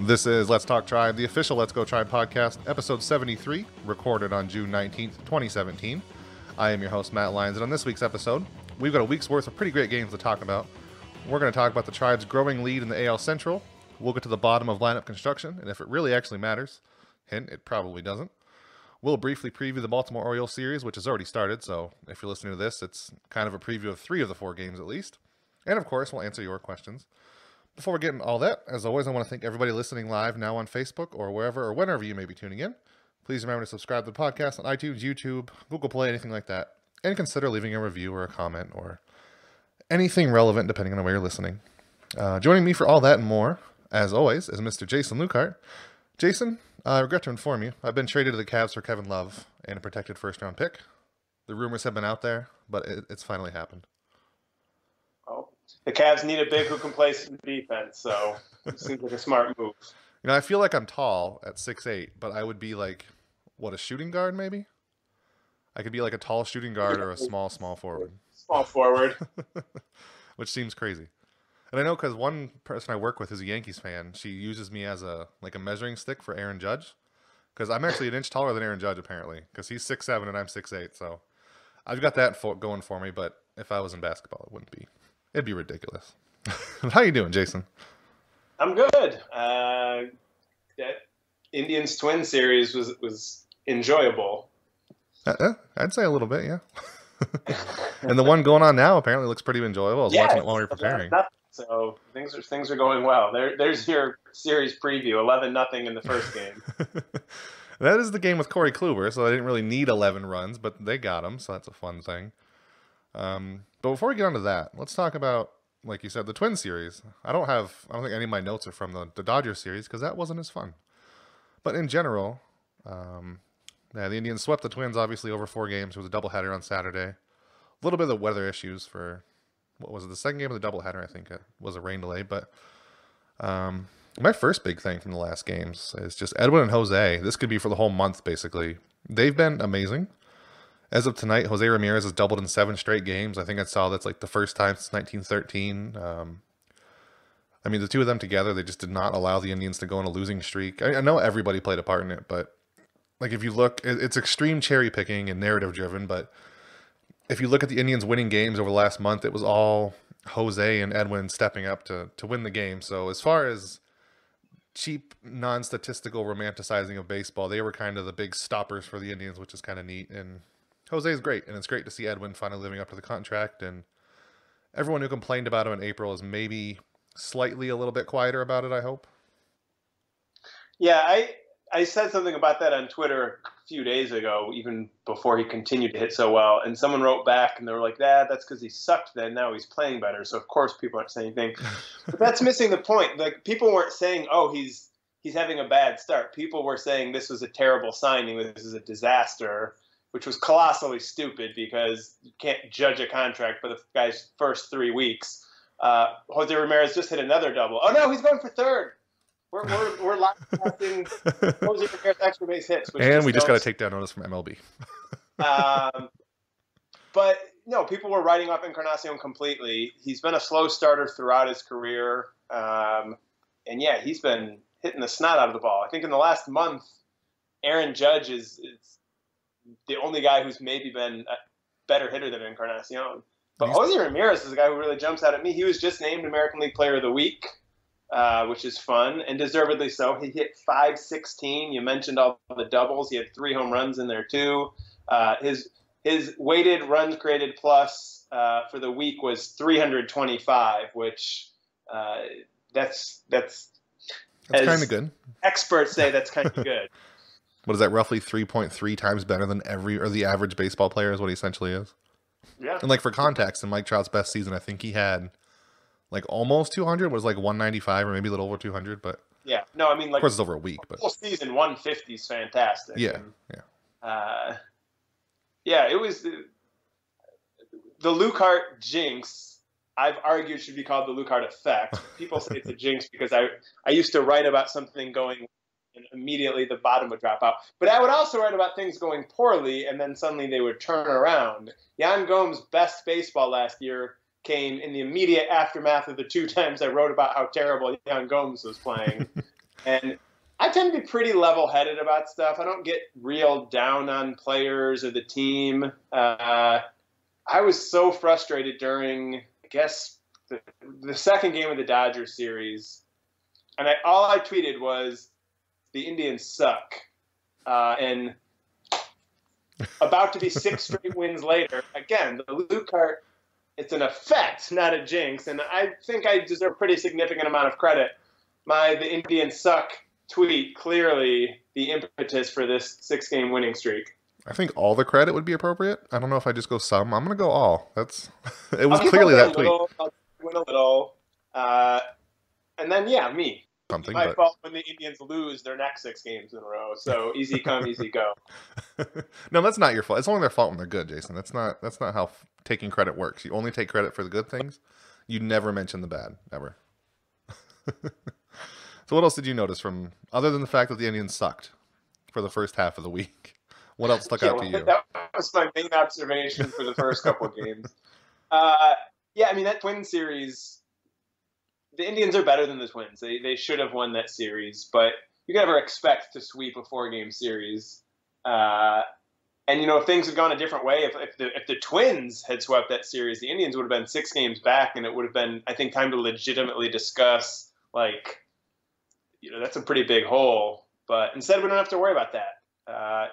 This is Let's Talk Tribe, the official Let's Go Tribe podcast, episode 73, recorded on June 19th, 2017. I am your host, Matt Lyons, and on this week's episode, we've got a week's worth of pretty great games to talk about. We're going to talk about the Tribe's growing lead in the AL Central. We'll get to the bottom of lineup construction, and if it really actually matters, hint, it probably doesn't. We'll briefly preview the Baltimore Orioles series, which has already started, so if you're listening to this, it's kind of a preview of 3 of the 4 games at least. And of course, we'll answer your questions. Before we get into all that, as always, I want to thank everybody listening live now on Facebook or wherever or whenever you may be tuning in. Please remember to subscribe to the podcast on iTunes, YouTube, Google Play, anything like that. And consider leaving a review or a comment or anything relevant depending on where you're listening. Joining me for all that and more, as always, is Mr. Jason Lukehart. Jason, I regret to inform you, I've been traded to the Cavs for Kevin Love and a protected first-round pick. The rumors have been out there, but it's finally happened. Oh, the Cavs need a big who can play some defense, so it seems like a smart move. You know, I feel like I'm tall at 6'8", but I would be like, what, a shooting guard maybe? I could be like a tall shooting guard or a small forward. Small forward. Which seems crazy. And I know because one person I work with is a Yankees fan. She uses me as a measuring stick for Aaron Judge. Because I'm actually an inch taller than Aaron Judge, apparently. Because he's 6'7" and I'm 6'8". So I've got that going for me. But if I was in basketball, it wouldn't be. It'd be ridiculous. How you doing, Jason? I'm good. That Indians Twins series was enjoyable. I'd say a little bit, yeah. And the one going on now apparently looks pretty enjoyable. I was watching it while we were preparing. So things are going well. There's your series preview, 11-0 in the first game. That is the game with Corey Kluber, so they didn't really need 11 runs, but they got him, so that's a fun thing. But before we get onto that, let's talk about, like you said, the Twins series. I don't think any of my notes are from the Dodgers series because that wasn't as fun. But in general, the Indians swept the Twins obviously over 4 games. It was a doubleheader on Saturday. A little bit of the weather issues for, what was it, the second game of the doubleheader, I think it was a rain delay. But my first big thing from the last games is just Edwin and Jose. This could be for the whole month, basically. They've been amazing. As of tonight, Jose Ramirez has doubled in 7 straight games. I think I saw that's like the first time since 1913. I mean, the two of them together, they just did not allow the Indians to go on a losing streak. I know everybody played a part in it, but like if you look, it's extreme cherry picking and narrative driven. But if you look at the Indians winning games over the last month, it was all Jose and Edwin stepping up to win the game. So as far as cheap, non-statistical romanticizing of baseball, they were kind of the big stoppers for the Indians, which is kind of neat. And Jose is great, and it's great to see Edwin finally living up to the contract. And everyone who complained about him in April is maybe slightly a little bit quieter about it, I hope. Yeah, I said something about that on Twitter a few days ago, even before he continued to hit so well. And someone wrote back, and they were like, that's because he sucked then. Now he's playing better. So, of course, people aren't saying anything. But that's missing the point. Like, people weren't saying, he's having a bad start. People were saying this was a terrible signing. This is a disaster, which was colossally stupid because you can't judge a contract by the guy's first 3 weeks. Jose Ramirez just hit another double. Oh, no, he's going for third. We're live casting Jose Ramirez extra base hits. And we just got a takedown notice from MLB. But, no, people were writing off Encarnacion completely. He's been a slow starter throughout his career. And, yeah, he's been hitting the snot out of the ball. I think in the last month, Aaron Judge is the only guy who's maybe been a better hitter than Encarnacion. But Jose Ramirez is the guy who really jumps out at me. He was just named American League Player of the Week, which is fun, and deservedly so. He hit .516. You mentioned all the doubles. He had 3 home runs in there, too. His weighted runs created plus for the week was 325, which that's kind of good. Experts say that's kind of good. What is that, roughly 3.3 times better than the average baseball player is what he essentially is? Yeah. And like for context, in Mike Trout's best season, I think he had like almost 200, was like 195 or maybe a little over 200, but yeah, no, I mean, like, of course it's over a week, but whole season 150 is fantastic. Yeah, and, yeah, it was the Lukehart jinx. I've argued should be called the Lukehart effect. People say it's a jinx because I used to write about something going and immediately the bottom would drop out. But I would also write about things going poorly, and then suddenly they would turn around. Yan Gomes' best baseball last year came in the immediate aftermath of the 2 times I wrote about how terrible Yan Gomes was playing. And I tend to be pretty level-headed about stuff. I don't get real down on players or the team. I was so frustrated during, I guess, the second game of the Dodgers series. And all I tweeted was, the Indians suck. And about to be 6 straight wins later, again, the Luke Hart, it's an effect, not a jinx. And I think I deserve a pretty significant amount of credit. The Indians suck tweet, clearly the impetus for this 6-game winning streak. I think all the credit would be appropriate. I don't know if I just go some. I'm going to go all. It was clearly that tweet. I'll win a little. And then, me. Something, my fault when the Indians lose their next 6 games in a row. So easy come, easy go. No, that's not your fault. It's only their fault when they're good, Jason. That's not how taking credit works. You only take credit for the good things. You never mention the bad, ever. So what else did you notice from, other than the fact that the Indians sucked for the first half of the week? What else stuck out to you? That was my main observation for the first couple of games. That Twins series, the Indians are better than the Twins. They should have won that series, but you can never expect to sweep a 4-game series. And if things had gone a different way, if the Twins had swept that series, the Indians would have been 6 games back, and it would have been, I think, time to legitimately discuss, that's a pretty big hole. But instead, we don't have to worry about that.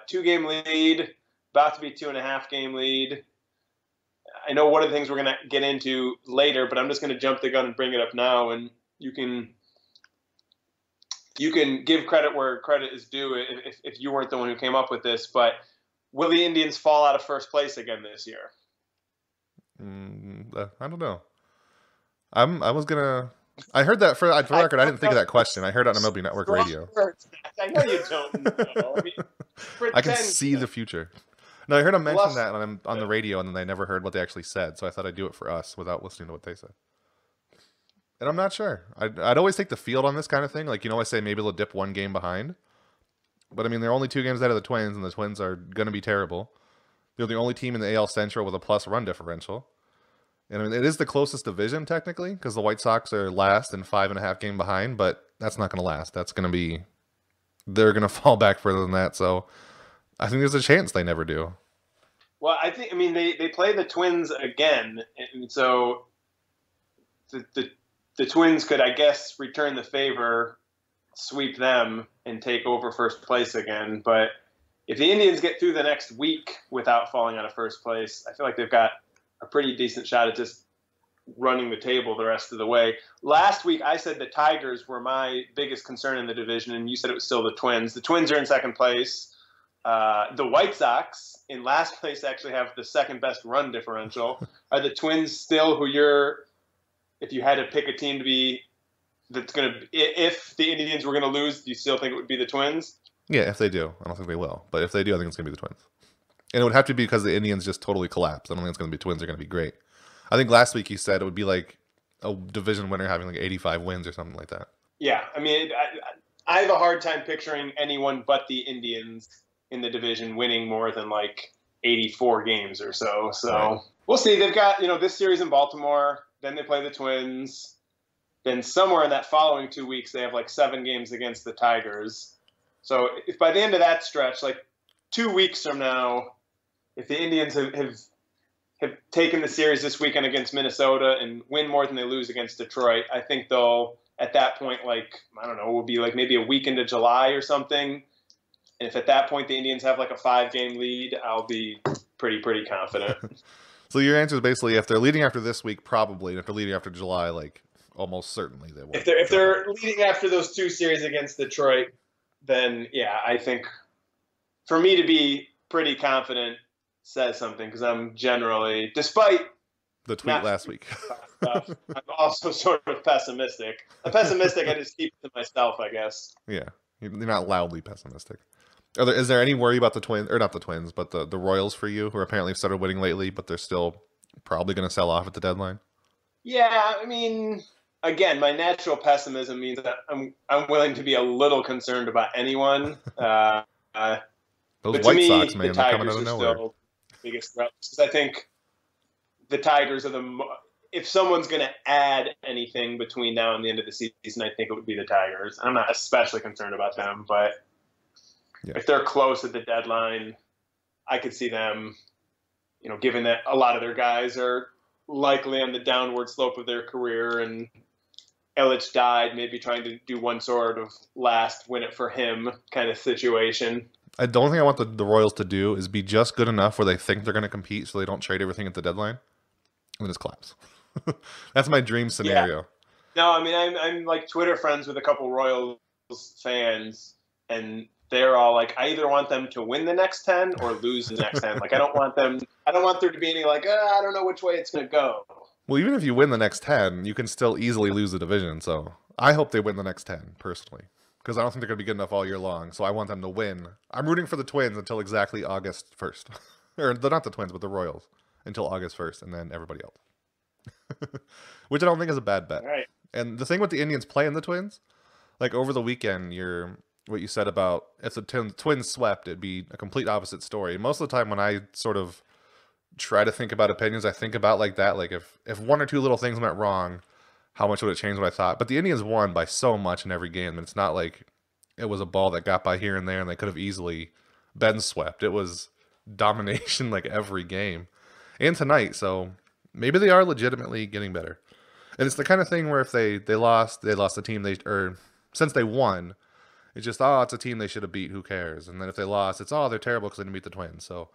2-game lead, about to be 2.5-game lead. I know one of the things we're going to get into later, but I'm just going to jump the gun and bring it up now, and you can give credit where credit is due if you weren't the one who came up with this. But will the Indians fall out of first place again this year? I don't know. I heard that for the record. I didn't think of that question. I heard it on MLB Network Radio. I know you don't know. I can see the future. No, I heard him mention that on the radio, and then I never heard what they actually said. So I thought I'd do it for us without listening to what they said. And I'm not sure. I'd always take the field on this kind of thing. I say maybe they'll dip 1 game behind. But, they're only 2 games ahead of the Twins, and the Twins are going to be terrible. They're the only team in the AL Central with a plus run differential. And, it is the closest division, technically, because the White Sox are last and 5.5 game behind. But that's not going to last. They're going to fall back further than that. So I think there's a chance they never do. Well, they play the Twins again, and so the Twins could, I guess, return the favor, sweep them, and take over first place again. But if the Indians get through the next week without falling out of first place, I feel like they've got a pretty decent shot at just running the table the rest of the way. Last week, I said the Tigers were my biggest concern in the division, and you said it was still the Twins. The Twins are in second place. The White Sox in last place actually have the second best run differential. Are the Twins still if you had to pick a team if the Indians were going to lose, do you still think it would be the Twins? Yeah, if they do. I don't think they will. But if they do, I think it's going to be the Twins. And it would have to be because the Indians just totally collapsed. I don't think it's going to be Twins are going to be great. I think last week he said it would be like a division winner having 85 wins or something like that. Yeah, I have a hard time picturing anyone but the Indians in the division winning more than 84 games or so. So right. We'll see. They've got, this series in Baltimore, then they play the Twins. Then somewhere in that following 2 weeks, they have 7 games against the Tigers. So if by the end of that stretch, 2 weeks from now, if the Indians have taken the series this weekend against Minnesota and win more than they lose against Detroit, I think they'll, at that point, I don't know, will be maybe a week into July or something. And if at that point the Indians have a 5-game lead, I'll be pretty confident. So your answer is basically if they're leading after this week, probably. And if they're leading after July, almost certainly they will. If they're leading after those 2 series against Detroit, then yeah, I think for me to be pretty confident says something, because I'm generally, despite the tweet last week, I'm also sort of pessimistic. I'm pessimistic. I just keep it to myself, I guess. Yeah, you're not loudly pessimistic. Is there any worry about the Twins, or not the Twins, but the Royals for you, who apparently have started winning lately, but they're still probably going to sell off at the deadline? Yeah, again, my natural pessimism means that I'm willing to be a little concerned about anyone. Those But to White me, Sox, the man, they're coming out Tigers of are nowhere. still the biggest threat. Because I think the Tigers are if someone's going to add anything between now and the end of the season, I think it would be the Tigers. I'm not especially concerned about them, but if they're close at the deadline, I could see them, given that a lot of their guys are likely on the downward slope of their career and Illich died, maybe trying to do one sort of last win it for him kind of situation. The only thing I want the Royals to do is be just good enough where they think they're going to compete so they don't trade everything at the deadline and then just collapse. That's my dream scenario. Yeah. No, I mean, I'm like Twitter friends with a couple Royals fans, and they're all like, I either want them to win the next 10 or lose the next 10. Like, I don't want there to be any like, I don't know which way it's going to go. Well, even if you win the next 10, you can still easily lose the division. So I hope they win the next 10, personally, because I don't think they're going to be good enough all year long. So I want them to win. I'm rooting for the Twins until exactly August 1st. Or not the Twins, but the Royals until August 1st, and then everybody else. Which I don't think is a bad bet. Right. And the thing with the Indians playing the Twins, like over the weekend, what you said about if the Twins swept, it'd be a complete opposite story. Most of the time when I sort of try to think about opinions, I think about like that. Like if one or two little things went wrong, how much would it change what I thought? But the Indians won by so much in every game. And it's not like it was a ball that got by here and there and they could have easily been swept. It was domination like every game. And tonight, so maybe they are legitimately getting better. And it's the kind of thing where if they lost the team since they won, it's just, it's a team they should have beat, who cares? And then if they lost, it's, they're terrible because they didn't beat the Twins. So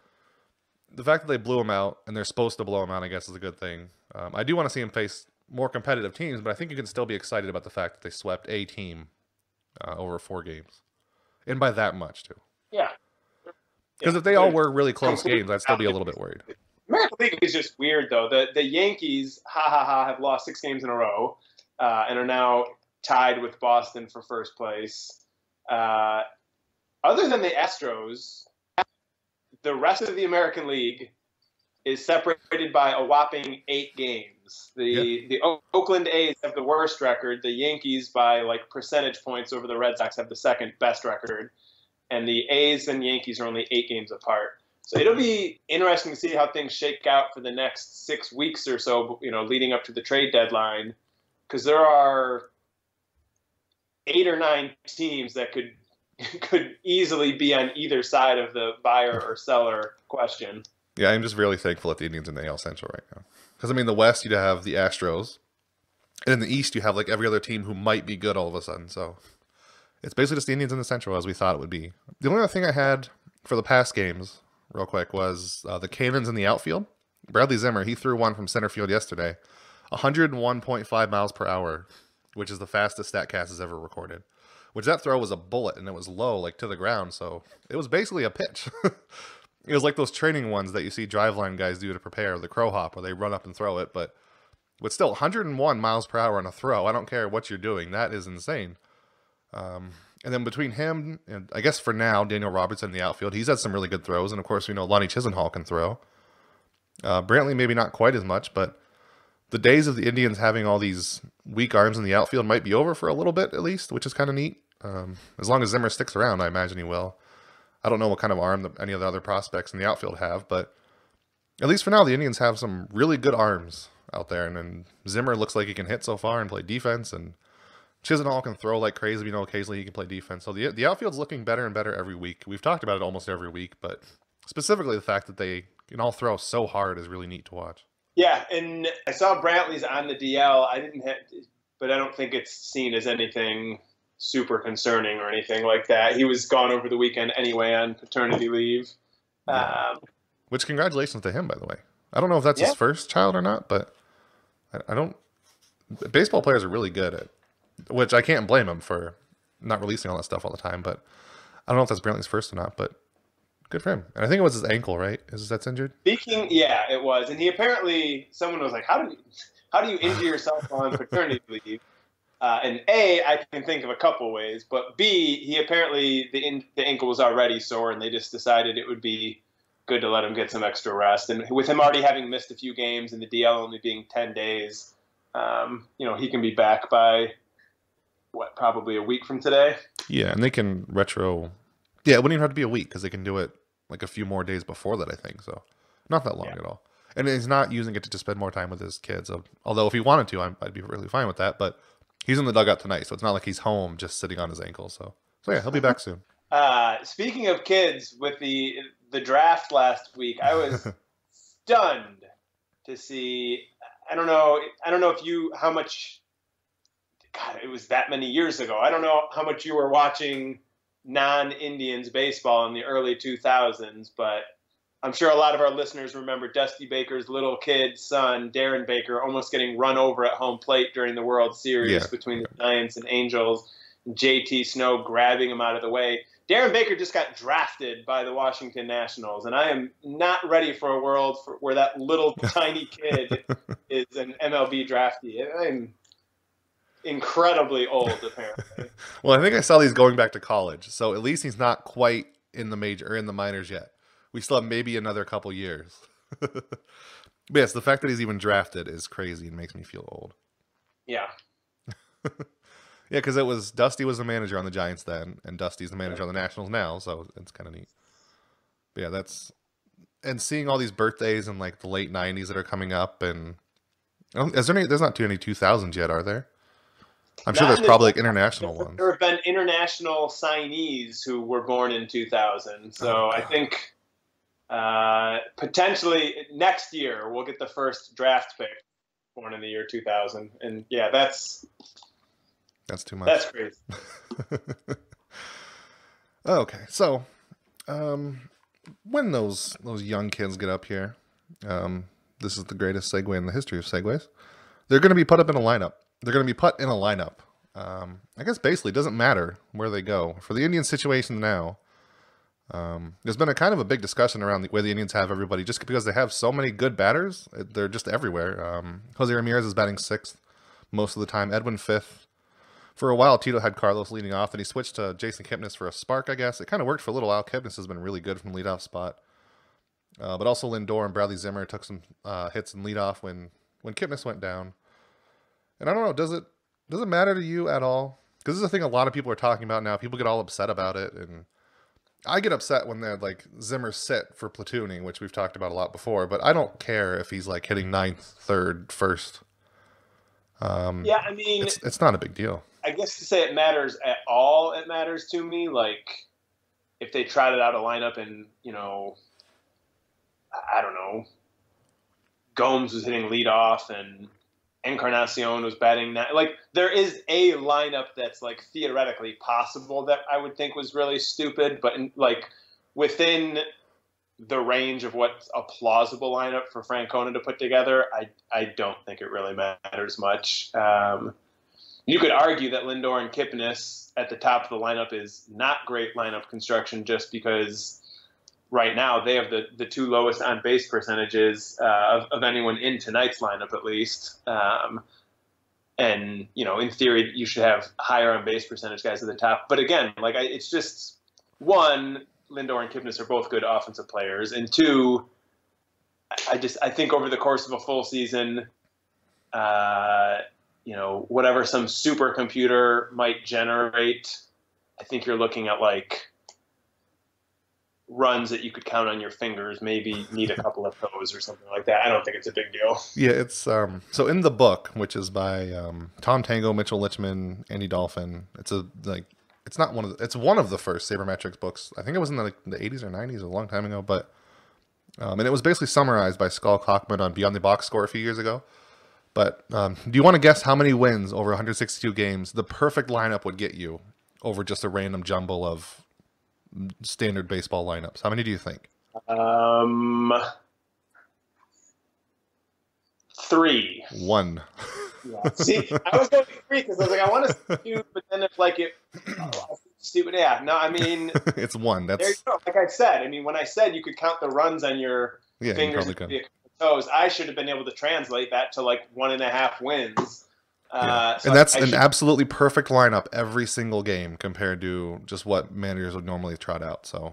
the fact that they blew them out, and they're supposed to blow them out, I guess, is a good thing. I do want to see them face more competitive teams, but I think you can still be excited about the fact that they swept a team over 4 games. And by that much, too. Yeah. Because if they all were really close games, I'd still be a little bit worried. American League is just weird, though. The Yankees, have lost 6 games in a row and are now tied with Boston for first place. Other than the Astros, the rest of the American League is separated by a whopping 8 games. The Oakland A's have the worst record. The Yankees, by like percentage points over the Red Sox, have the second best record. And the A's and Yankees are only 8 games apart. So it'll be interesting to see how things shake out for the next 6 weeks or so, leading up to the trade deadline, because there are 8 or 9 teams that could easily be on either side of the buyer or seller question. Yeah, I'm just really thankful that the Indians in the AL Central right now. Because, the West, you'd have the Astros. And in the East, you have, like, every other team who might be good all of a sudden. So it's basically just the Indians in the Central, as we thought it would be. The only other thing I had for the past games, real quick, was the Cannons in the outfield. Bradley Zimmer, he threw one from center field yesterday. 101.5 miles per hour, which is the fastest StatCast has ever recorded. Which that throw was a bullet, and it was low, like to the ground, so it was basically a pitch. It was like those training ones that you see driveline guys do to prepare, the crow hop, where they run up and throw it, but still, 101 miles per hour on a throw. I don't care what you're doing. That is insane. And then between him, and I guess for now, Daniel Robertson in the outfield, he's had some really good throws, and of course, we know Lonnie Chisenhall can throw. Brantley maybe not quite as much, but the days of the Indians having all these weak arms in the outfield might be over for a little bit, at least, which is kind of neat. As long as Zimmer sticks around, I imagine he will. I don't know what kind of arm any of the other prospects in the outfield have, but at least for now, the Indians have some really good arms out there. And then Zimmer looks like he can hit so far and play defense, and Chisenhall can throw like crazy. Occasionally he can play defense. So the outfield's looking better and better every week. We've talked about it almost every week, but specifically the fact that they can all throw so hard is really neat to watch. Yeah, and I saw Brantley's on the DL. But I don't think it's seen as anything super concerning or anything like that. He was gone over the weekend anyway on paternity leave. Which, congratulations to him, by the way. I don't know if that's his first child or not, but I don't. Baseball players are really good at, which I can't blame him for not releasing all that stuff all the time, but I don't know if that's Brantley's first or not, but good for him. And I think it was his ankle, right? That's injured? It was. And he apparently, someone was like, how do you injure yourself on paternity leave? And A, I can think of a couple ways, but B, he apparently, the ankle was already sore, and they just decided it would be good to let him get some extra rest. And with him already having missed a few games and the DL only being 10 days, he can be back by probably a week from today. Yeah, and they can retro. Yeah, it wouldn't even have to be a week because they can do it like a few more days before that, I think. So not that long at all. And he's not using it to spend more time with his kids. Although if he wanted to, I'd be really fine with that. But he's in the dugout tonight, so it's not like he's home just sitting on his ankle. So yeah, he'll be back soon. Speaking of kids, with the draft last week, I was stunned to see. I don't know how much. God, it was that many years ago. I don't know how much you were watching non-Indians baseball in the early 2000s, but I'm sure a lot of our listeners remember Dusty Baker's little kid son, Darren Baker, almost getting run over at home plate during the World Series between the Giants and Angels, and JT Snow grabbing him out of the way. Darren Baker just got drafted by the Washington Nationals, and I am not ready for a world where that little tiny kid is an MLB draftee. I'm incredibly old, apparently. Well, I think I saw he's going back to college, so at least he's not quite in the major or in the minors yet. We still have maybe another couple years. But yes, the fact that he's even drafted is crazy and makes me feel old. Yeah. Yeah, because Dusty was the manager on the Giants then, and Dusty's the manager on the Nationals now, so it's kind of neat. But yeah, and seeing all these birthdays in like the late 90s that are coming up, and there's not too many 2000s yet, are there? I'm sure there's probably like international ones. There have been international signees who were born in 2000. So I think potentially next year we'll get the first draft pick born in the year 2000. And yeah, that's too much. That's crazy. Okay, so when those young kids get up here, this is the greatest segue in the history of segues. They're going to be put up in a lineup. They're going to be put in a lineup. I guess basically it doesn't matter where they go. For the Indians situation now, there's been a kind of a big discussion around where the Indians have everybody just because they have so many good batters. They're just everywhere. Jose Ramirez is batting 6th most of the time. Edwin 5th. For a while, Tito had Carlos leading off, and he switched to Jason Kipnis for a spark, I guess. It kind of worked for a little while. Kipnis has been really good from the leadoff spot. But also Lindor and Bradley Zimmer took some hits in leadoff when Kipnis went down. And I don't know, does it matter to you at all? Because this is a thing a lot of people are talking about now. People get all upset about it, and I get upset when they're like Zimmer sit for platooning, which we've talked about a lot before. But I don't care if he's like hitting 9th, 3rd, 1st. Yeah, I mean, it's not a big deal. I guess to say it matters at all, it matters to me. Like if they trotted out a lineup and I don't know, Gomes was hitting leadoff and Encarnacion was batting that. Like there is a lineup that's like theoretically possible that I would think was really stupid, but within the range of what's a plausible lineup for Francona to put together, I don't think it really matters much. You could argue that Lindor and Kipnis at the top of the lineup is not great lineup construction just because right now they have the 2 lowest on-base percentages of anyone in tonight's lineup, at least. And, in theory, you should have higher on-base percentage guys at the top. But again, it's just, one, Lindor and Kipnis are both good offensive players. And two, I think over the course of a full season, whatever some supercomputer might generate, I think you're looking at runs that you could count on your fingers, maybe need a couple of those or something like that. I don't think it's a big deal. Yeah, it's so in the book, which is by Tom Tango, Mitchell Lichman, Andy Dolphin. It's one of the first sabermetrics books. I think it was in the 80s or 90s, a long time ago, but and it was basically summarized by Skull Cockman on Beyond the Box Score a few years ago. But do you want to guess how many wins over 162 games the perfect lineup would get you over just a random jumble of standard baseball lineups? How many do you think? 3. 1. Yeah. See, I was going 3 because I was like, I want to say 2, but then if stupid, yeah. No, I mean, it's 1. That's there you go. Like I said, I mean, when I said you could count the runs on your fingers and toes, I should have been able to translate that to 1.5 wins. Yeah. So and that's an absolutely perfect lineup every single game compared to just what managers would normally trot out. So,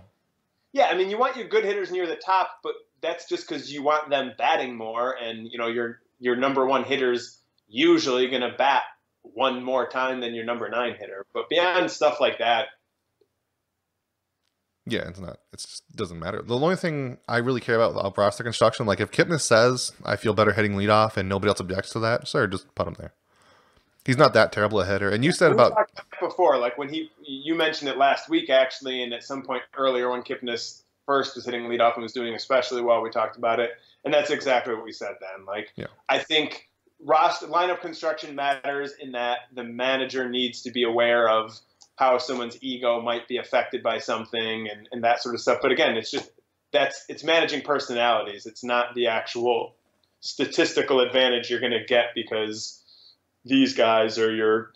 yeah, I mean, you want your good hitters near the top, but that's just because you want them batting more, and your number one hitters usually going to bat one more time than your number 9 hitter. But beyond stuff like that, yeah, it's not. It just doesn't matter. The only thing I really care about the roster construction, like if Kipnis says I feel better hitting leadoff and nobody else objects to that, sure, just put him there. He's not that terrible a hitter. And you said we about talked about it before, like when you mentioned it last week actually, and at some point earlier when Kipnis first was hitting leadoff and was doing especially well, we talked about it, and that's exactly what we said then. Like, yeah. I think roster lineup construction matters in that the manager needs to be aware of how someone's ego might be affected by something and that sort of stuff. But again, it's managing personalities. It's not the actual statistical advantage you're going to get because these guys are your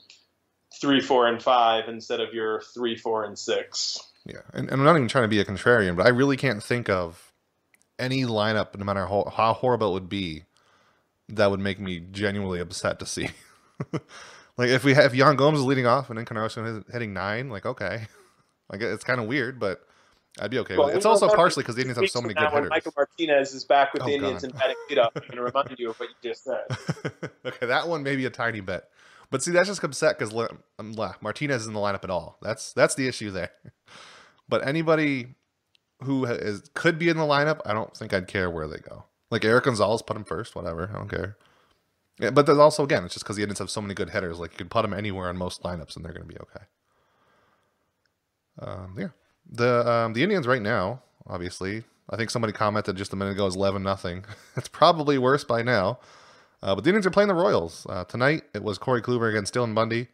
3, 4, and 5 instead of your 3, 4, and 6. Yeah, and I'm not even trying to be a contrarian, but I really can't think of any lineup, no matter how horrible it would be, that would make me genuinely upset to see. Like if Yan Gomes is leading off and Encarnacion is hitting 9, like okay, like it's kind of weird, but I'd be okay with it. It's also partially because the Indians have so many good hitters. Michael Martinez is back with the Indians and batting leadoff, I'm going to remind you of what you just said. Okay, that one may be a tiny bit, but see, that's just upset because Martinez is in the lineup at all. That's the issue there. But anybody who could be in the lineup, I don't think I'd care where they go. Like Eric Gonzalez, put him first, whatever, I don't care. Yeah, but there's also, again, it's just because the Indians have so many good hitters. Like you could put them anywhere in most lineups, and they're going to be okay. Yeah, the Indians right now, obviously, I think somebody commented just a minute ago is 11-0. It's probably worse by now. But the Indians are playing the Royals tonight. It was Corey Kluber against Dylan Bundy.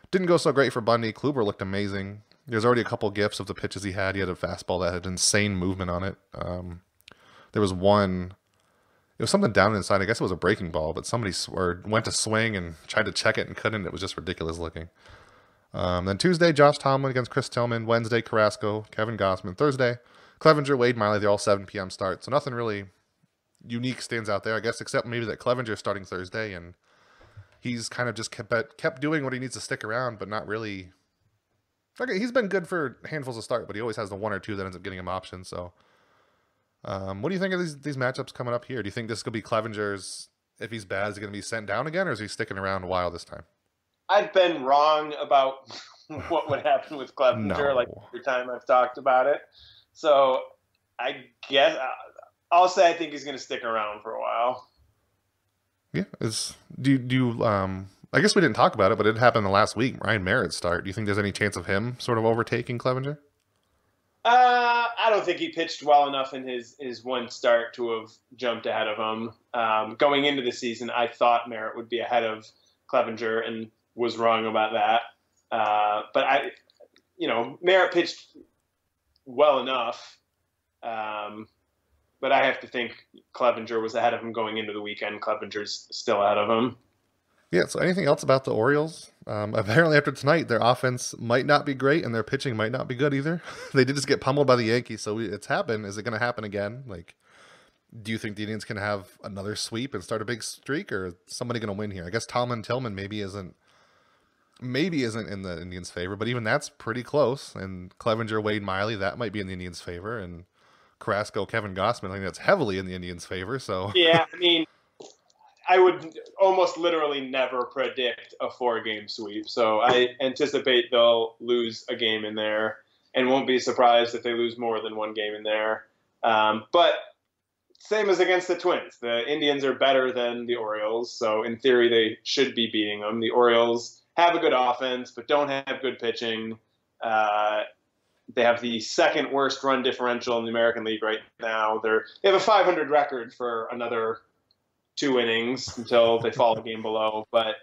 Didn't go so great for Bundy. Kluber looked amazing. There's already a couple gifs of the pitches he had. He had a fastball that had insane movement on it. There was one. It was something down inside. I guess it was a breaking ball, but somebody went to swing and tried to check it and couldn't. It was just ridiculous looking. Then Tuesday, Josh Tomlin against Chris Tillman. Wednesday, Carrasco, Kevin Gossman. Thursday, Clevenger, Wade Miley. They're all 7 p.m. starts. So nothing really unique stands out there, I guess, except maybe that Clevenger is starting Thursday, and he's kind of just kept doing what he needs to stick around, but not really. Okay, he's been good for handfuls of start, but he always has the 1 or 2 that ends up getting him options. So, what do you think of these matchups coming up here? Do you think this could be Clevenger's? If he's bad, is he going to be sent down again, or is he sticking around a while this time? I've been wrong about what would happen with Clevenger, like every time I've talked about it. So I guess I'll say I think he's going to stick around for a while. Yeah. I guess we didn't talk about it, but it happened the last week. Ryan Merritt's start. Do you think there's any chance of him sort of overtaking Clevenger? I don't think he pitched well enough in his one start to have jumped ahead of him. Going into the season, I thought Merritt would be ahead of Clevenger and was wrong about that. But Merritt pitched well enough. But I have to think Clevenger was ahead of him going into the weekend. Clevenger's still ahead of him. Yeah, so anything else about the Orioles? Apparently after tonight, their offense might not be great and their pitching might not be good either. They did just get pummeled by the Yankees, so it's happened. Is it going to happen again? Like, do you think the Indians can have another sweep and start a big streak, or is somebody going to win here? I guess Tillman maybe isn't in the Indians' favor, but even that's pretty close. And Clevenger, Wade Miley, that might be in the Indians' favor. And Carrasco, Kevin Gossman, I think that's heavily in the Indians' favor. So yeah, I mean, I would almost literally never predict a 4-game sweep. So I anticipate they'll lose a game in there and won't be surprised if they lose more than 1 game in there. But same as against the Twins. The Indians are better than the Orioles. So in theory, they should be beating them. The Orioles have a good offense, but don't have good pitching. They have the 2nd worst run differential in the American League right now. They have a 500 record for another 2 innings until they fall a game below, but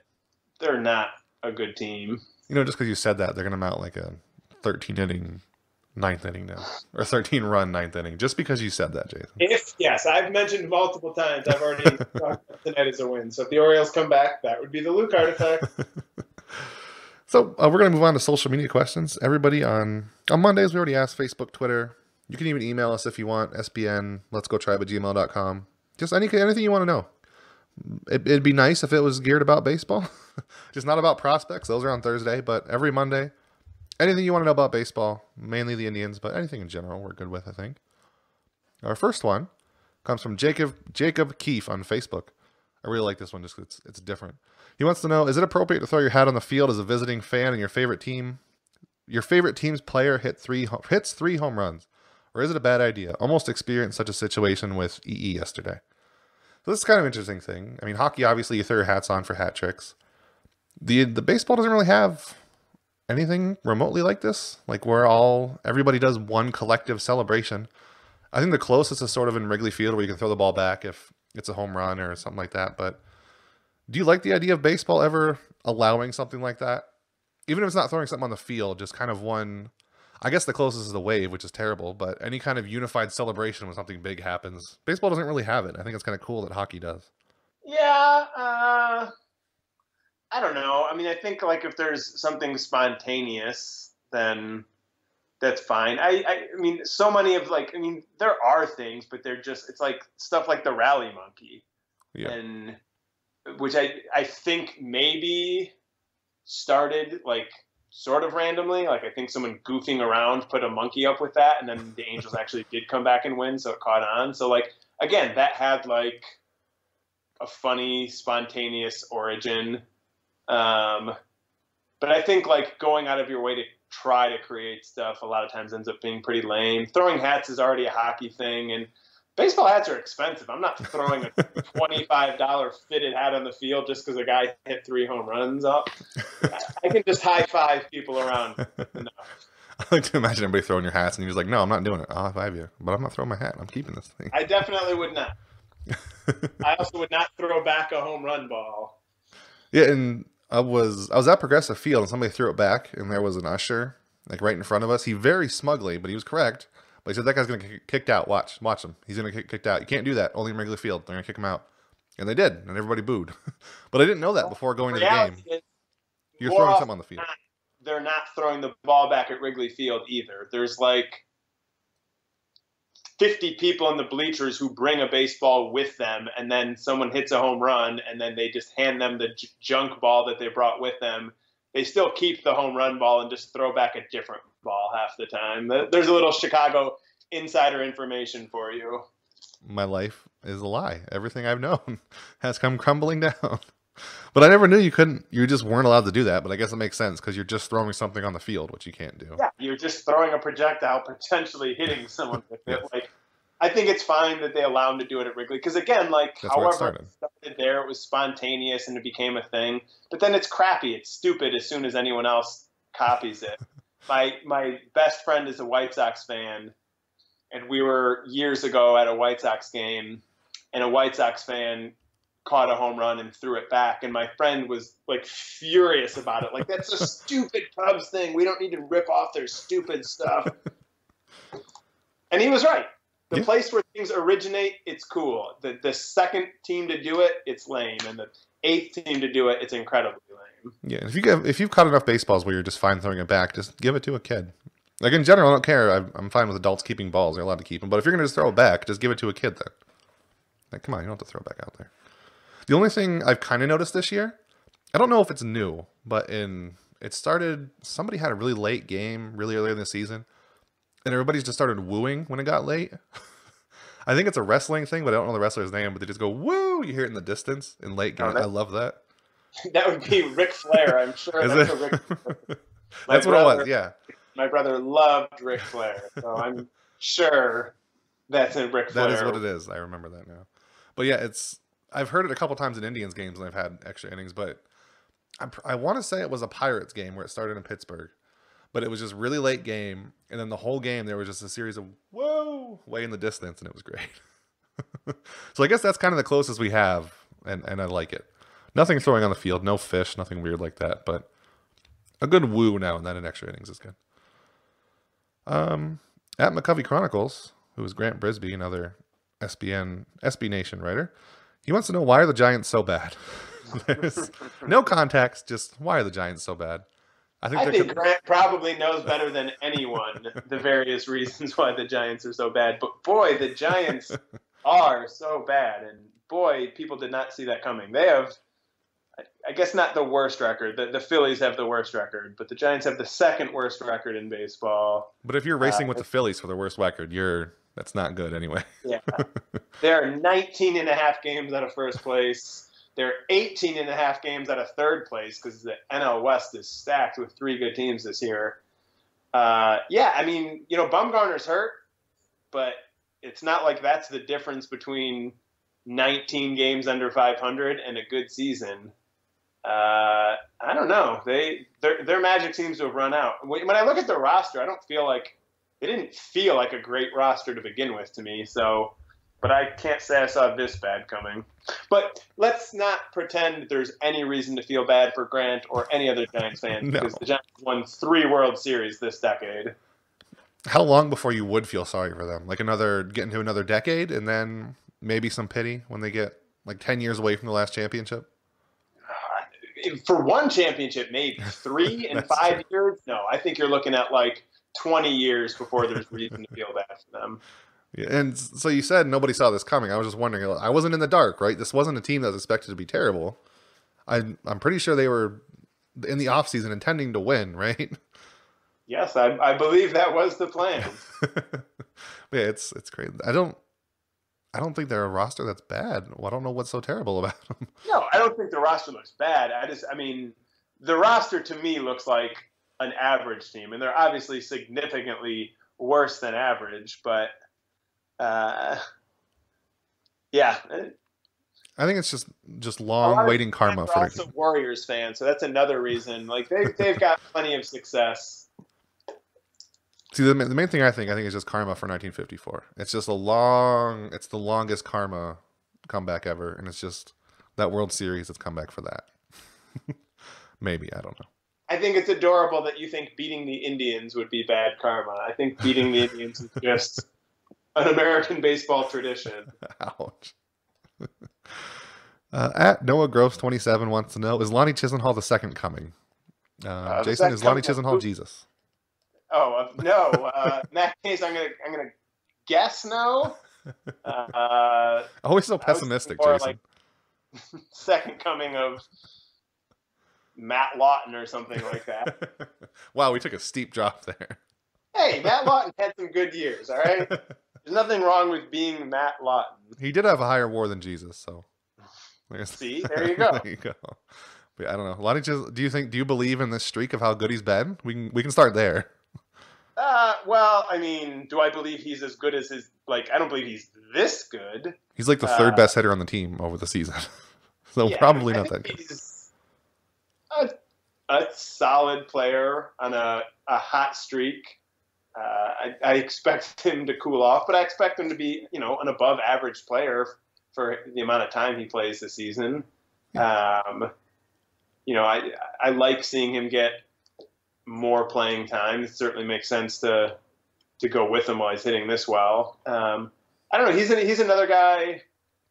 they're not a good team. Just because you said that, they're going to mount like a 13-inning 9th inning now, or 13-run 9th inning, just because you said that, Jason. Yes, I've mentioned multiple times. I've already talked about tonight as a win. So if the Orioles come back, that would be the Lucard effect. So we're going to move on to social media questions. Everybody on Mondays, we already asked Facebook, Twitter. You can even email us if you want, SBN, letsgotribe@gmail.com. Just anything you want to know. It'd be nice if it was geared about baseball. Just not about prospects. Those are on Thursday. But every Monday, anything you want to know about baseball, mainly the Indians, but anything in general we're good with, I think. Our first one comes from Jacob Keefe on Facebook. I really like this one just because it's different. He wants to know, is it appropriate to throw your hat on the field as a visiting fan and your favorite team's player hits 3 home runs? Or is it a bad idea? Almost experienced such a situation with EE yesterday. So this is kind of an interesting thing. I mean, hockey, obviously, you throw your hats on for hat tricks. The baseball doesn't really have anything remotely like this, like where everybody does one collective celebration. I think the closest is sort of in Wrigley Field where you can throw the ball back if it's a home run or something like that. But do you like the idea of baseball ever allowing something like that? Even if it's not throwing something on the field, just kind of one, I guess the closest is the wave, which is terrible, but any kind of unified celebration when something big happens. Baseball doesn't really have it. I think it's kind of cool that hockey does. Yeah, I don't know. I mean, I think like if there's something spontaneous, then that's fine. I mean, so many of like, I mean, there are things, but they're just, it's like stuff like the rally monkey. Yeah. And which I think maybe started like sort of randomly. Like I think someone goofing around put a monkey up with that, and then the Angels actually did come back and win, so it caught on. So like again, that had like a funny, spontaneous origin. But I think like going out of your way to try to create stuff a lot of times ends up being pretty lame. Throwing hats is already a hockey thing, and baseball hats are expensive. I'm not throwing a $25 fitted hat on the field just because a guy hit 3 home runs up. I can just high five people around enough. I like to imagine everybody throwing your hats and you're just like, no, I'm not doing it. I'll high five you, but I'm not throwing my hat. I'm keeping this thing. I definitely would not. I also would not throw back a home run ball. Yeah, and I was at Progressive Field and somebody threw it back and there was an usher like right in front of us. He very smugly, but he was correct. But he said, that guy's going to get kicked out. Watch him. He's going to get kicked out. You can't do that. Only in regular field. They're going to kick him out. And they did. And everybody booed. But I didn't know that before going to the game. You're throwing something on the field. They're not throwing the ball back at Wrigley Field either. There's like 50 people in the bleachers who bring a baseball with them, and then someone hits a home run, and then they just hand them the junk ball that they brought with them. They still keep the home run ball and just throw back a different ball half the time. There's a little Chicago insider information for you. My life is a lie. Everything I've known has come crumbling down. But I never knew you just weren't allowed to do that. But I guess it makes sense because you're just throwing something on the field, which you can't do. Yeah, you're just throwing a projectile, potentially hitting someone with it. Yes. Like, I think it's fine that they allow them to do it at Wrigley. Because again, like, That's where it however it started there, it was spontaneous and it became a thing. But then it's crappy. It's stupid as soon as anyone else copies it. My best friend is a White Sox fan, and we were years ago at a White Sox game, and a White Sox fan caught a home run and threw it back, and my friend was like furious about it. Like, that's a stupid Cubs thing. We don't need to rip off their stupid stuff. And he was right. The place where things originate, it's cool. The second team to do it, it's lame, and the 8th team to do it, it's incredibly lame. Yeah, if you've caught enough baseballs where you're just fine throwing it back, just give it to a kid. Like in general, I don't care. I'm fine with adults keeping balls; they're allowed to keep them. But if you're gonna just throw it back, just give it to a kid then. Like, come on, you don't have to throw it back out there. The only thing I've kind of noticed this year, I don't know if it's new, but it started. Somebody had a really late game, really early in the season, and everybody's just started wooing when it got late. I think it's a wrestling thing, but I don't know the wrestler's name. But they just go woo! You hear it in the distance in late game. I love that. That would be Ric Flair, I'm sure. That's a Ric Flair. That's what it was. Yeah. My brother loved Ric Flair, so I'm sure that's in Ric Flair. That is what it is. I remember that now. But yeah, I've heard it a couple times in Indians games, and I've had extra innings. But I want to say it was a Pirates game where it started in Pittsburgh, but it was just really late game, and then the whole game there was just a series of whoa way in the distance, and it was great. So I guess that's kind of the closest we have, and I like it. Nothing throwing on the field, no fish, nothing weird like that, but a good woo now and then in extra innings is good. At McCovey Chronicles, who is Grant Brisby, another SB Nation writer, he wants to know, why are the Giants so bad? There's no context, just why are the Giants so bad? I think Grant probably knows better than anyone the various reasons why the Giants are so bad. But boy, the Giants are so bad, and boy, people did not see that coming. They have, I guess, not the worst record. The Phillies have the worst record, but the Giants have the second worst record in baseball. But if you're racing with the Phillies for the worst record, that's not good anyway. Yeah. They are 19 and a half games out of first place. They're 18 and a half games out of third place because the NL West is stacked with 3 good teams this year. Yeah, I mean, Bumgarner's hurt, but it's not like that's the difference between 19 games under 500 and a good season. I don't know. Their magic seems to have run out. When I look at the roster, I don't feel like it didn't feel like a great roster to begin with to me. So, but I can't say I saw this bad coming. But let's not pretend there's any reason to feel bad for Grant or any other Giants fan because the Giants won 3 World Series this decade. How long before you would feel sorry for them? Like get into another decade and then maybe some pity when they get like 10 years away from the last championship? For one championship, maybe 3 and 5 years. No, I think you're looking at like 20 years before there's reason to feel bad for them. Yeah, and so you said nobody saw this coming. I was just wondering. I wasn't in the dark, right? This wasn't a team that was expected to be terrible. I'm pretty sure they were in the offseason intending to win, right? Yes, I believe that was the plan. Yeah, it's crazy. I don't think they're a roster that's bad. Well, I don't know what's so terrible about them. No, I don't think the roster looks bad. The roster to me looks like an average team, and they're obviously significantly worse than average, but yeah. I think it's just long waiting karma for the Warriors fans, so that's another reason. Like they've got plenty of success. See, the main thing I think is just karma for 1954. It's just it's the longest karma comeback ever, and it's just that World Series that's come back for that. Maybe, I don't know. I think it's adorable that you think beating the Indians would be bad karma. I think beating the Indians is just an American baseball tradition. Ouch. At Noah Gross 27 wants to know, is Lonnie Chisenhall the second coming? Jason, is Lonnie Chisenhall Jesus? Oh no! In that case, I'm gonna guess no. Always so pessimistic, Jason. Like second coming of Matt Lawton or something like that. Wow, we took a steep drop there. Hey, Matt Lawton had some good years. All right, there's nothing wrong with being Matt Lawton. He did have a higher WAR than Jesus, so. See, there you go. There you go. But I don't know. Lonnie, do you believe in this streak of how good he's been? We can start there. Well, I mean, do I believe he's as good as his, like, I don't believe he's this good. He's like the third best hitter on the team over the season. So yeah, probably not that good. He's a solid player on a hot streak. I expect him to cool off, but I expect him to be, an above average player for the amount of time he plays this season. Yeah. I like seeing him get more playing time. It certainly makes sense to go with him while he's hitting this well. I don't know. He's another guy.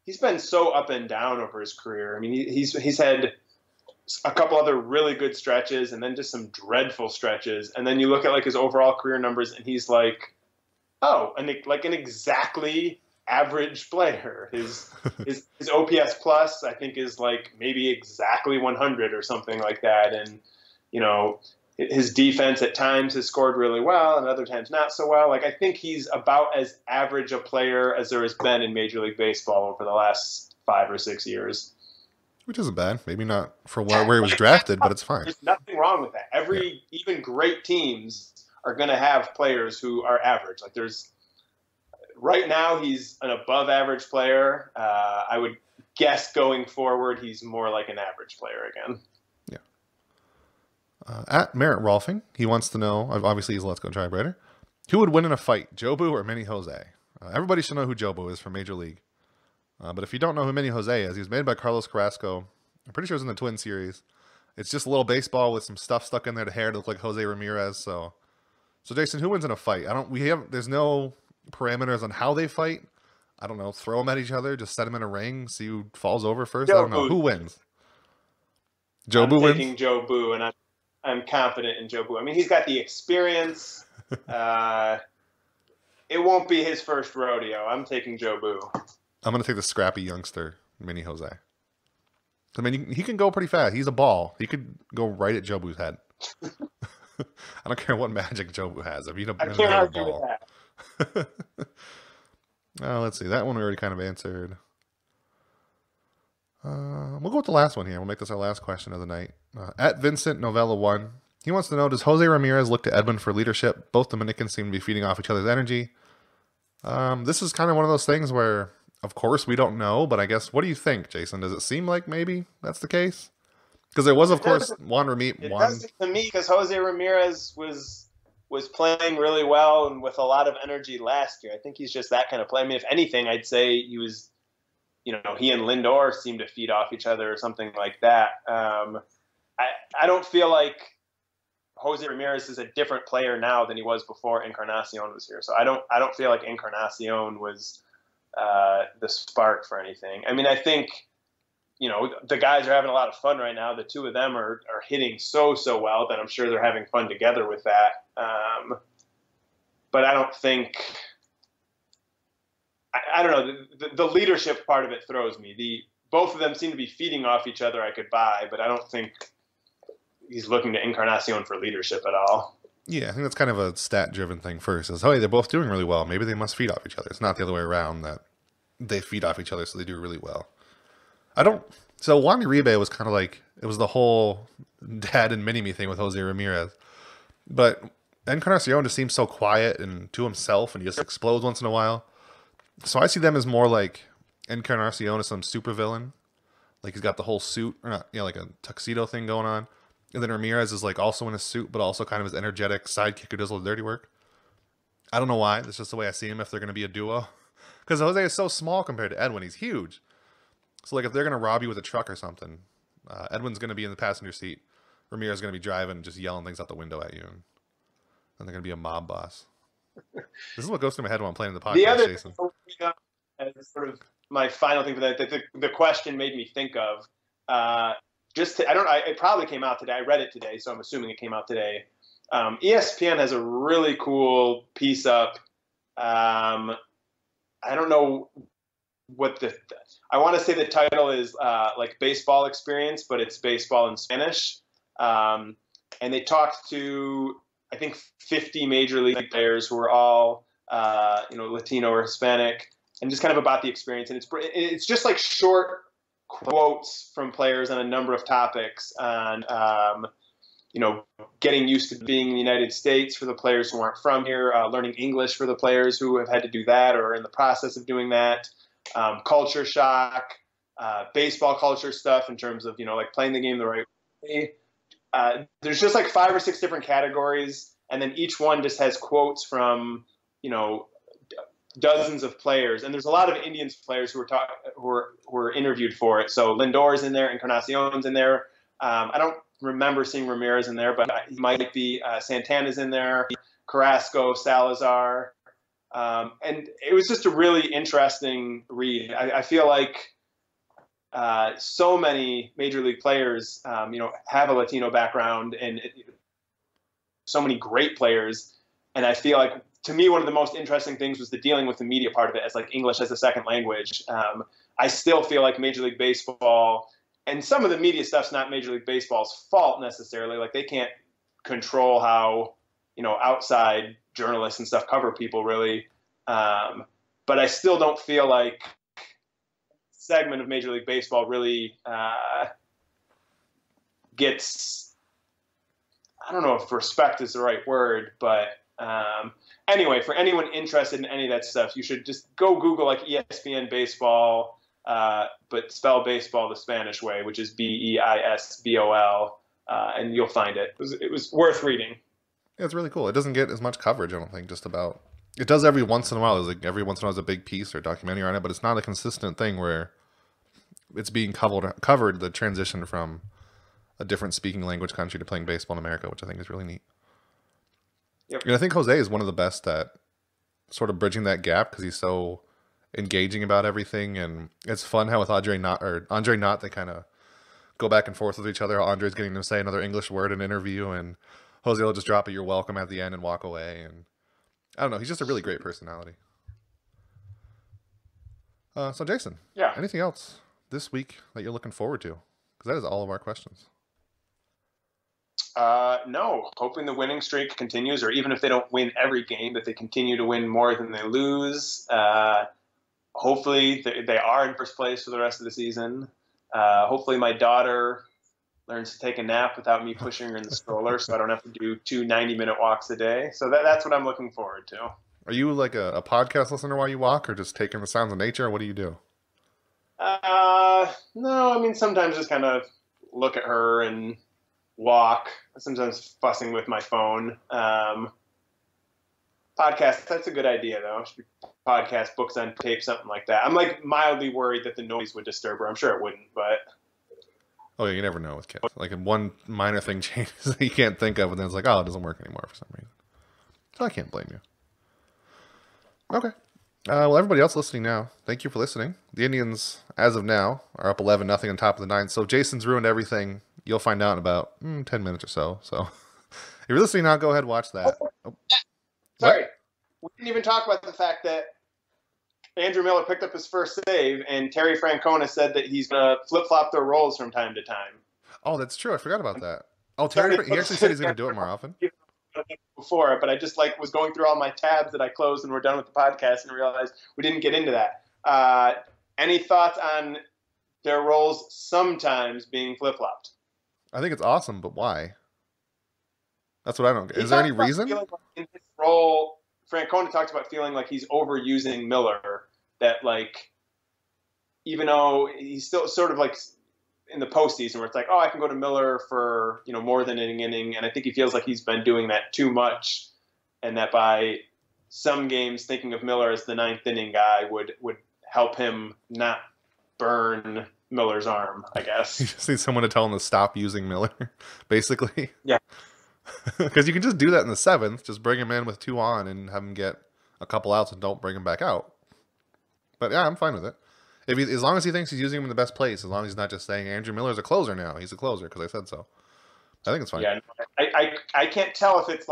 He's been so up and down over his career. I mean, he's had a couple other really good stretches and then just some dreadful stretches. And then you look at like his overall career numbers and he's like, an exactly average player. His OPS plus, I think, is like maybe exactly 100 or something like that. And, his defense at times has scored really well and other times not so well. Like, I think he's about as average a player as there has been in Major League Baseball over the last 5 or 6 years. Which isn't bad. Maybe not for where he was drafted, but it's fine. There's nothing wrong with that. Even great teams are going to have players who are average. Like right now he's an above average player. I would guess going forward he's more like an average player again. At Merritt Rolfing, he wants to know, obviously he's a Let's Go Tribrighter, who would win in a fight, Jobu or Mini Jose? Everybody should know who Jobu is from Major League. But if you don't know who Mini Jose is, he was made by Carlos Carrasco. I'm pretty sure it was in the Twin Series. It's just a little baseball with some stuff stuck in there to hair to look like Jose Ramirez. So Jason, who wins in a fight? There's no parameters on how they fight. I don't know. Throw them at each other. Just set them in a ring. See who falls over first. I don't know. Who wins? Jobu wins? I'm taking Jobu, and I'm confident in Jobu. I mean, he's got the experience. It won't be his first rodeo. I'm taking Jobu. I'm going to take the scrappy youngster, Mini Jose. I mean, he can go pretty fast. He's a ball. He could go right at Jobu's head. I don't care what magic Jobu has. If you don't have a ball. Let's see. That one we already kind of answered. We'll go with the last one here. We'll make this our last question of the night. At Vincent Novella 1, he wants to know, does Jose Ramirez look to Edwin for leadership? Both Dominicans seem to be feeding off each other's energy. This is kind of one of those things where, of course, we don't know, but I guess, what do you think, Jason? Does it seem like maybe that's the case? Because there was, of course, Juan Ramirez. It does to me, because Jose Ramirez was playing really well and with a lot of energy last year. I think he's just that kind of player. I mean, if anything, I'd say he was, he and Lindor seemed to feed off each other or something like that. I don't feel like Jose Ramirez is a different player now than he was before Encarnacion was here. So I don't feel like Encarnacion was the spark for anything. I mean, I think, the guys are having a lot of fun right now. The two of them are hitting so well that I'm sure they're having fun together with that. But I don't think, I don't know, the leadership part of it throws me. Both of them seem to be feeding off each other. I could buy, but I don't think he's looking to Encarnacion for leadership at all. Yeah, I think that's kind of a stat-driven thing first. Is, hey, they're both doing really well. Maybe they must feed off each other. It's not the other way around that they feed off each other, so they do really well. So Juan Uribe was kind of like, it was the whole dad and mini-me thing with Jose Ramirez. But Encarnacion just seems so quiet and to himself, and he just explodes once in a while. So I see them as more like Encarnacion is some supervillain. Like he's got the whole suit, or not, like a tuxedo thing going on. And then Ramirez is like also in a suit, but also kind of his energetic sidekick who does all the dirty work. I don't know why. That's just the way I see him if they're going to be a duo. Because Jose is so small compared to Edwin. He's huge. So, like, if they're going to rob you with a truck or something, Edwin's going to be in the passenger seat. Ramirez is going to be driving and just yelling things out the window at you. And they're going to be a mob boss. This is what goes through my head while I'm playing the podcast, the other Jason. As sort of my final thing for that, the question made me think of, it probably came out today. I read it today, so I'm assuming it came out today. ESPN has a really cool piece up. I don't know what I want to say the title is like baseball experience, but it's baseball in Spanish. And they talked to, I think, 50 major league players who are all, Latino or Hispanic, and just kind of about the experience. And it's just like short quotes from players on a number of topics on, getting used to being in the United States for the players who aren't from here, learning English for the players who have had to do that or are in the process of doing that. Culture shock, baseball culture stuff in terms of, like playing the game the right way. There's just like 5 or 6 different categories. And then each one just has quotes from, dozens of players. And there's a lot of Indians players who were interviewed for it. So Lindor's in there, Encarnacion's in there. I don't remember seeing Ramirez in there, but he might be. Santana's in there, Carrasco, Salazar. And it was just a really interesting read. I feel like so many major league players, have a Latino background, and so many great players. And I feel like, to me, one of the most interesting things was the dealing with the media part of it as like English as a second language. I still feel like Major League Baseball, and some of the media stuff's not Major League Baseball's fault necessarily. Like they can't control how, outside journalists and stuff cover people really. But I still don't feel like segment of Major League Baseball really gets, I don't know if respect is the right word, but anyway, for anyone interested in any of that stuff, you should just go Google like ESPN baseball, but spell baseball the Spanish way, which is Beisbol, and you'll find it. It was worth reading. Yeah, it's really cool. It doesn't get as much coverage, I don't think, just about. It does every once in a while. There's like every once in a while there's a big piece or documentary on it, but it's not a consistent thing where it's being covered the transition from a different speaking language country to playing baseball in America, which I think is really neat. Yep. And I think Jose is one of the best at sort of bridging that gap because he's so engaging about everything, and it's fun how with Andre Knott they kind of go back and forth with each other. How Andre's getting to say another English word in an interview, and Jose will just drop a "you're welcome" at the end and walk away. And I don't know, he's just a really great personality. So Jason, yeah, anything else this week that you're looking forward to? Because that is all of our questions. No, hoping the winning streak continues, or even if they don't win every game, that they continue to win more than they lose. Hopefully they are in first place for the rest of the season. Hopefully my daughter learns to take a nap without me pushing her in the stroller, so I don't have to do 2 90-minute walks a day. So that's what I'm looking forward to. Are you like a podcast listener while you walk, or just taking the sounds of nature? What do you do? No, I mean, sometimes just kind of look at her and walk. Sometimes fussing with my phone. Podcast, that's a good idea, though. Should be podcast, books on tape, something like that. I'm like mildly worried that the noise would disturb her. I'm sure it wouldn't, but... Oh, yeah, you never know with kids. Like, if one minor thing changes that you can't think of, and then it's like, oh, it doesn't work anymore for some reason. So I can't blame you. Okay. Well, everybody else listening now, thank you for listening. The Indians, as of now, are up 11-0 on top of the ninth. So if Jason's ruined everything, you'll find out in about 10 minutes or so. So if you're listening now, go ahead and watch that. Oh. Sorry. We didn't even talk about the fact that Andrew Miller picked up his first save, and Terry Francona said that he's going to flip-flop their roles from time to time. Oh, that's true. I forgot about that. Oh, Terry, he actually said he's going to do it more often. Before, but I just was going through all my tabs that I closed and we're done with the podcast and realized we didn't get into that. Any thoughts on their roles sometimes being flip-flopped? I think it's awesome, but why? That's what I don't get. Is there any reason? In his role, Francona talked about feeling like he's overusing Miller, that even though he's still sort of in the postseason where it's like, oh, I can go to Miller for, more than an inning. And I think he feels like he's been doing that too much. And that by some games, thinking of Miller as the 9th inning guy would help him not burn Miller's arm, I guess. You just need someone to tell him to stop using Miller, basically. Yeah. Because you can just do that in the 7th. Just bring him in with 2 on and have him get a couple outs and don't bring him back out. But yeah, I'm fine with it. As long as he thinks he's using him in the best place, as long as he's not just saying Andrew Miller's a closer now. He's a closer because I said so. I think it's fine. Yeah, I can't tell if it's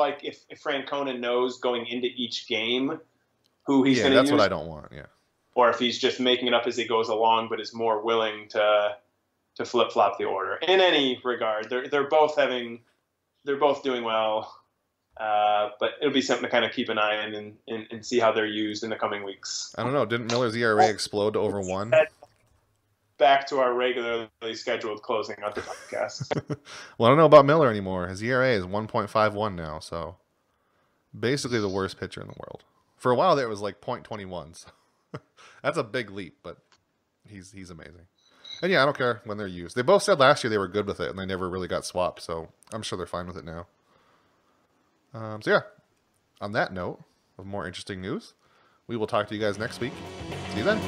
if Francona knows going into each game who he's going to use. Yeah, that's what I don't want, yeah. Or if he's just making it up as he goes along but is more willing to flip-flop the order. In any regard, they're both doing well. But it'll be something to kind of keep an eye on and see how they're used in the coming weeks. I don't know. Didn't Miller's ERA explode to over 1? Back to our regularly scheduled closing of the podcast. Well, I don't know about Miller anymore. His ERA is 1.51 now, so basically the worst pitcher in the world. For a while there, it was like 0.21. So that's a big leap, but he's amazing. And yeah, I don't care when they're used. They both said last year they were good with it, and they never really got swapped, so I'm sure they're fine with it now. So yeah, on that note of more interesting news, we will talk to you guys next week. See you then.